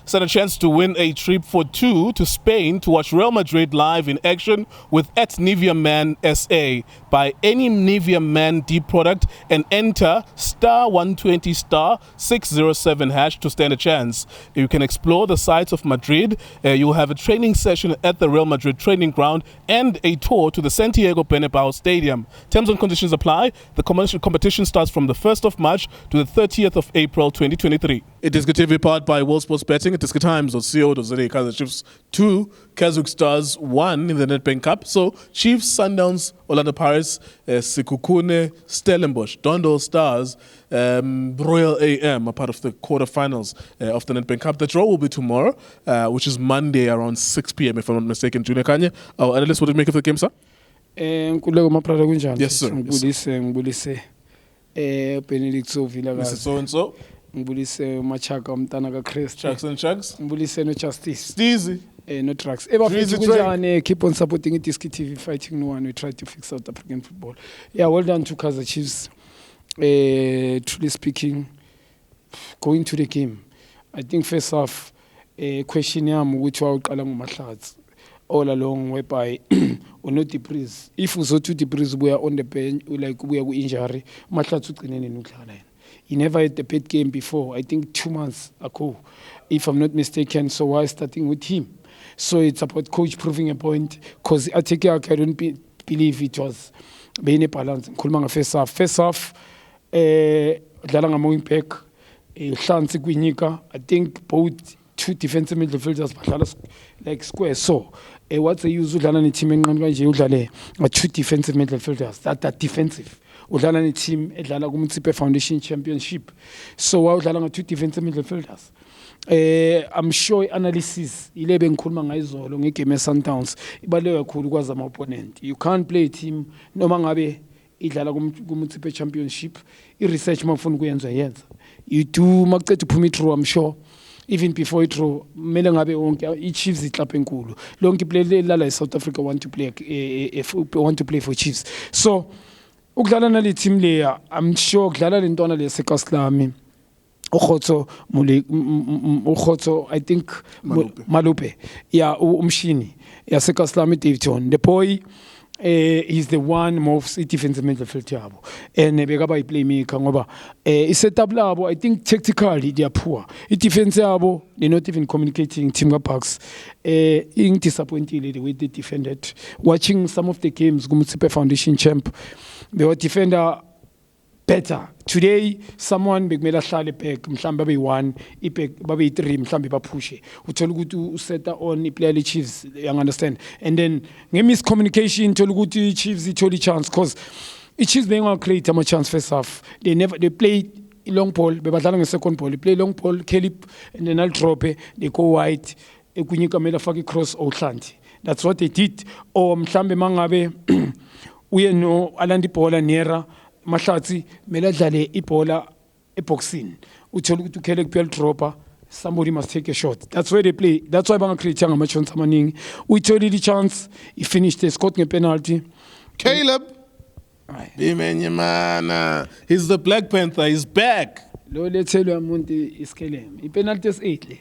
stand a chance to win a trip for two to Spain to watch Real Madrid live in action with @Nivea Man SA. Buy any Nivea Man deep product and enter *120 *607 hash to stand a chance. You can explore the sights of Madrid. You will have a training session at the Real Madrid training ground and a tour to the Santiago Bernabeu Stadium. Terms and conditions apply. The competition starts from the 1st of March to the 30th of April 2023. iDiskiTV powered by World Sports Betting. iDiskiTimes.co.za. Kaizer Chiefs 2, Casric Stars 1 in the Nedbank Cup. So Chiefs, Sundowns, Orlando Pirates, Sekhukhune, Stellenbosch, Dondol Stars, Royal AM are part of the quarterfinals of the Nedbank Cup. The draw will be tomorrow, which is Monday around 6 p.m. if I'm not mistaken. Junior Khanye, our analyst, what did you make of the game, sir? Yes, sir. Ngibulise Benedict Sovila Mr. So-and-so. ngibulise Machaka umntana kaChrist. Chucks and Chucks. Ngibulise no Justice. Steezy. No drugs. Keep on supporting iDiskiTV, fighting no one. We try to fix South African football. Yeah, well done to Kaizer Chiefs. Truly speaking, going to the game, I think first off, question yam which wa uqala nguMahlatsi all along whereby or not debris. If we saw two debris we are on the bench, like we are injury, Mahlatsi uqinene nokudlala. He never had the bad game before. I think 2 months ago, if I'm not mistaken. So why starting with him? So it's about coach proving a point. Because I don't believe it was being a balance. First half, dlala ngama-wing back, Hlansi Kwinika. I think both two defensive midfielders badlala like square. So what's the use udlala ne-team encane kanje udlale two defensive midfielders that are defensive. Udlala ne-team edlala kuMtsipe Foundation Championship. So why udlala nga two defensive midfielders? I'm sure analysis ilebe ngikhuluma ngayizolo ngegame yeSundowns ibaluleke kakhulu kwazi ama-opponent. You can't play a team noma ngabe idlala kuMtsipe Championship. I-research mafuna ukuyenza yenza. You do makuceda uphuma i-draw, I'm sure even before i-draw kumele ngabe wonke i-Chiefs iklapha enkulu. Lonke iplayer lala eSouth Africa want to play for Chiefs. So ukudlala nale team leya, I'm sure kudlala le ntwana leyaseKaslami Ukhotso I think Malupe. Yeah, umshini yaseKaslami Davidson. The boy is the one moves defensive midfield yabo. And bekaba playmaker ngoba i-setup labo I think tactically they are poor. I-defense yabo they're not even communicating team Bucks. Disappointed the way they defended. Watching some of the games kuMtsipe Foundation Champ, they were defender better. Today, someone bekumele ahlale back, mhlambe babe-1, babe 3, mhlambe baphushe. Uthola ukuthi useta on iplayer le-Chiefs, you understand? And then, nge-miscommunication, uthola ukuthi i-Chiefs ithola i-chance, because i-Chiefs bengakreate ama-chance first half. They play long ball, bebadlala nge-second ball. They play long ball, Caleb, and then I'll drop it, they go wide, Kwinika mele afake cross or Hlanti. That's what they did. Or mhlambe mangabe, uye no alanda ibhola nera, Mahlatsi mele adlale ibhola eboxing. Uthola ukuthi ukhele kuphela dropper, somebody must take a shot. That's where they play. That's why bangakreate ngama-chance amaningi. Uyitholile i-chance, he finished, they scored nge-penalty. Caleb. He's the Black Panther, he's back. Lo lethelwe umuntu iskelem. I-penalty is-8 le.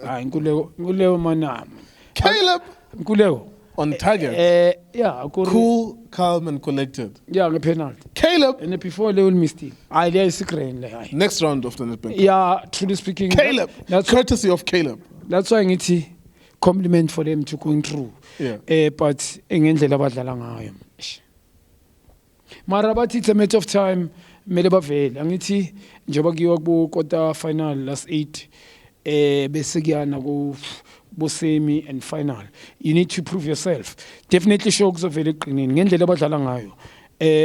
Hayi nkuleko manami. Caleb. Nkuleko. On target. Yeah, cool, calm and collected. Yeah, the penalty. Caleb. And before they will miss it. There is a next round of the Nedbank. Yeah, truly speaking. Caleb. That's courtesy of Caleb. That's why I need to compliment for them to going through. Yeah. But ngendlela abadlala ngayo. Mara bathi it's a matter of time. Mele bavele. Angithi njengoba kuyiwa ku quarter final last 8 bese kuyana ku semi and final. You need to prove yourself. Definitely shokes of very cleaning. Ngendlela abadlala ngayo.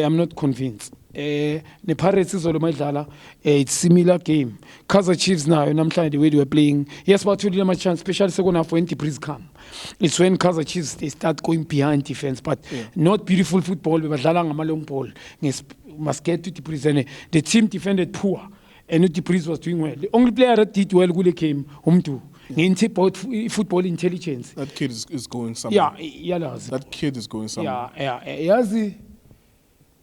I'm not convinced. The Pirates is all my it's similar game. Kaizer Chiefs now, namhlanje the way they were playing. Yes, but we didn't have a chance, especially second half when Debris come. It's when Kaizer Chiefs they start going behind defense, but not beautiful football. But long ball. Must get to Debris. The team defended poor, and Debris was doing well. The only player that did well came home to. Football intelligence. That kid is going somewhere. Yeah. That kid is going somewhere. Yeah.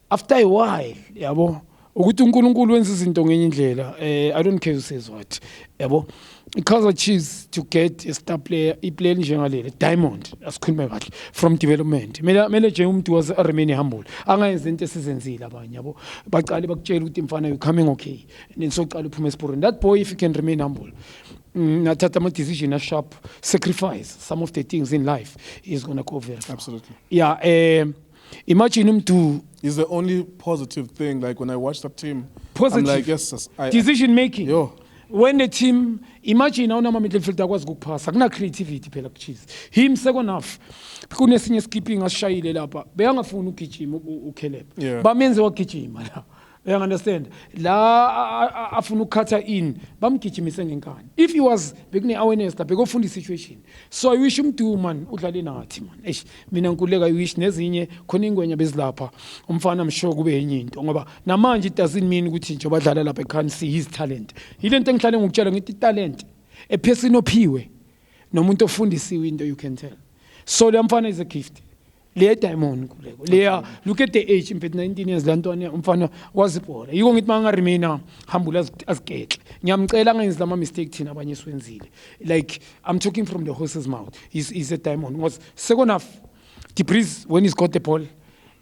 After a while, yabo, ukuthi uNkulunkulu wenza izinto ngenye indlela. I don't care who says what. Yabo. Kaizer Chiefs to get a star player, i-player njengaleli Diamond asikhulume kahle from development. Mele nje umuntu was remain humble. Angayenza into esizenzile abanye yabo. Baqale bakutshela ukuthi mfana you coming okay. And then soqala uphume esporini. That boy if he can remain humble. Nathatha ama decision a sharp, sacrifice some of the things in life is going to go very far. Absolutely. Yeah, imagine him to Is the only positive thing. Like when I watch that team, positive. I'm like, yes, decision making. Yo. When the team, imagine how nama midfielder akwazi ukuphasa, kuna creativity phela kuchiza. Him second half, kunesinye skipping ashayile lapha, beyangafuna ukugijima uKeleb. Bamenze wagijima la. You understand? La afuna ukukhatha in, bamgijimise ngenkani. If he was bekune awareness la bekofunda situation. So I wish umuntu man udlale nathi man. Eish, mina nkuleka I wish nezinye khona ingwenya bezilapha. Umfana msho kube yenye into ngoba namanje it doesn't mean ukuthi nje badlala lapha can see his talent. Yilento engihlale ngikutshela ngithi talent a person ophiwe nomuntu ofundisiwe into you can tell. So le mfana is a gift. Le Diamond kuleko. Le look at the age in 19 years lantwana umfana wazibhola. Yiko ngithi manga remaina humble asikehle. Ngiyamcela ngenza lama mistake thina abanye siwenzile. Like I'm talking from the horse's mouth. He's a Diamond. Was second half Debris when he's got the ball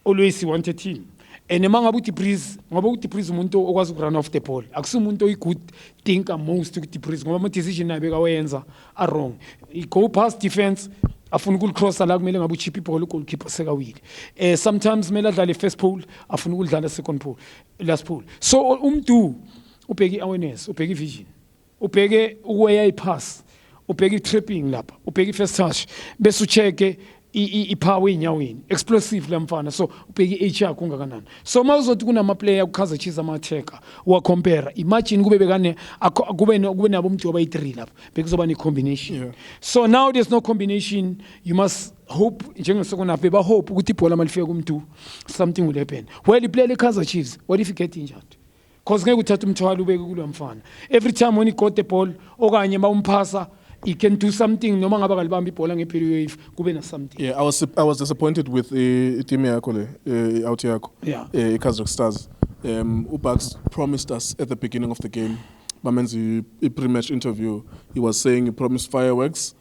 always he wanted him. And among about Debris, ngoba uDebris umuntu okwazi ukurun off the ball. Akusumuntu oyi good thinker most uDebris ngoba ama decision nabeka wayenza are wrong. He go past defense afuna ukucrossa la kumele ngabe uchip ibhola ugoalkeeper sekawile. Sometimes mele adlale first pole afuna ukudlala second pole last pole. So umuntu ubheka iawareness, ubheka ivision, ubheke ukwaya ipass, ubheka itripping lapha, ubheka ifirst touch bese ucheke ipower enyaweni explosive lamfana so ubheki i-H yakho ungakanani. So mawuzothi kunama player kuKaizer Chiefs ama attacker wa compare imagine kube bekane kube nabo umntu abayi3 lapha bekuzoba ne combination. So now there's no combination, you must hope njengesecond half beba hope ukuthi ibhola malifika kumuntu something will happen. Well he play le Kaizer Chiefs, what if he get injured? Cause ngeke uthathe umthwalo ubeke kulo mfana. Every time when he got the ball okanye bawumphasa he can do something noma ngaba kalibamba ibhola ngeperi wave kube na something. Yeah, I was disappointed with team yakho le out yakho. Yeah. Casric Stars. Ubax promised us at the beginning of the game. Bamenzi a pre-match interview. He was saying he promised fireworks.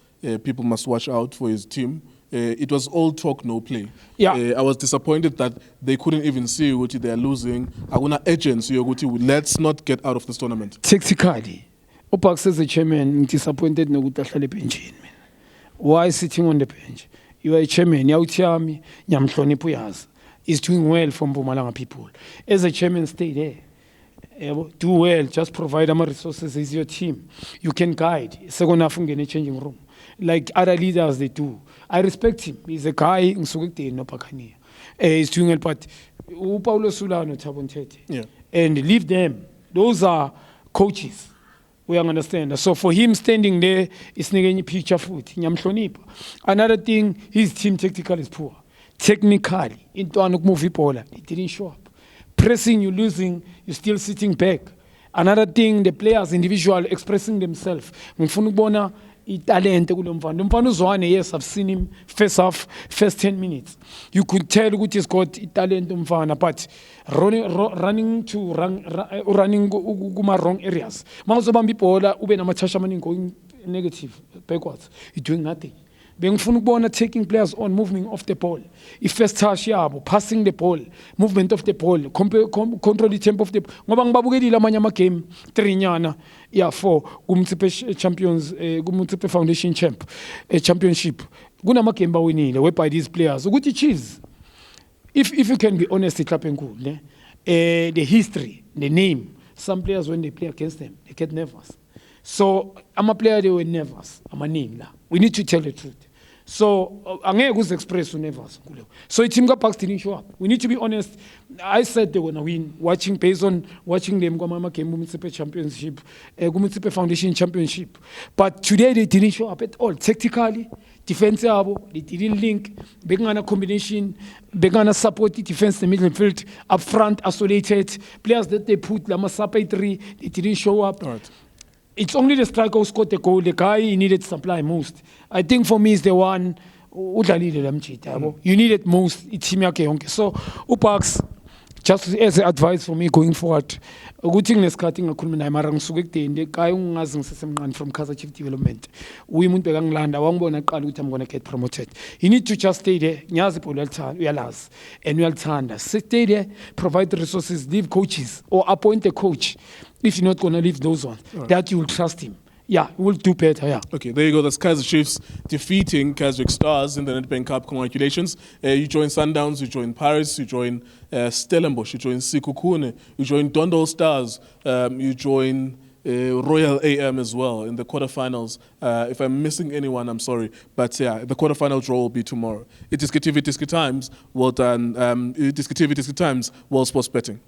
People must watch out for his team. It was all talk, no play. Yeah. I was disappointed that they couldn't even see what they are losing. Aguna agency let's not get out of this tournament. Tactically. Ubax as a chairman, disappointed nokuthi ahlale benchini mina. Why sitting on the bench? You are a chairman, yawuthiyami, nyamhlonipha uyazi. Is doing well for Mpumalanga people. As a chairman, stay there. Do well, just provide ama resources as your team. You can guide. Second half ungene changing room. Like other leaders they do. I respect him. He's a guy ngisuke no Khanye. He's doing well, but Paulo Sulano Thabo Nthethe. Yeah. And leave them. Those are coaches. We understand. So for him standing there, it's ngenye picture foot. Nyamhlonipha. Another thing, his team tactical is poor. Technically, into move ibhola, it didn't show up. Pressing, you're losing, you're still sitting back. Another thing, the players individual expressing themselves. Ngifuna ukubona italent kulo mfana. Umfana uzwane, yes, I've seen him first half, first 10 minutes. You could tell ukuthi he's got talent umfana, but running kuma wrong areas. Mawuzobamba ibhola ube namathasha amaningi going negative backwards. You're doing nothing. Bengifuna ukubona taking players on, moving off the ball. First touch yabo, passing the ball, movement of the ball, control the tempo of the ball. Ngoba ngibabukelile amanye ama game 3 nyana, yeah 4 kumtsipe champions kumtsipe foundation championship. Kunama game bawinile whereby these players ukuthi Chiefs. If you can be honest, club enkulu, the history, the name, some players when they play against them, they get nervous. So I'm a player, they were nervous. I'm a name la. We need to tell the truth. So angeke uze express nervous. So team Bucks didn't show up. We need to be honest. I said they were gonna win. Based on watching them go mama game Municipal Championship, Municipal Foundation Championship. But today they didn't show up at all. Tactically, defense they didn't link. Begana combination, begana support the defense, the midfield up front, isolated players that they put Lama Sapa 3, they didn't show up. Right. It's only the striker who scored the goal. The guy he needed supply most. I think for me is the one who needed him. You needed most. It's him. So Upax just as advice for me going forward, ukuthi ngesikhathi ngakhuluma naye mara ngisuke ekudeni ekhaya ungazi ngisesemncane from Kaizer Chief Development. Umuntu bekangilanda wangibona aqala ukuthi I'm going to get promoted. You need to just stay there. Nyazi ibhola uyalazi and uyalithanda. Stay there, provide the resources, leave coaches or appoint a coach if you're not going to leave those ones. Right. That you will trust him. Yeah, we'll do better, yeah. Okay, there you go. That's Kaizer Chiefs defeating Casric Stars in the Nedbank Cup. Congratulations. You join Sundowns, you join Paris, you join Stellenbosch, you join Sekhukhune, you join Dondol Stars, you join Royal AM as well in the quarterfinals. If I'm missing anyone, I'm sorry. But yeah, the quarterfinal draw will be tomorrow. iDiskiTV, Diski Times. Well done. iDiskiTV, Diski Times, World Sports Betting.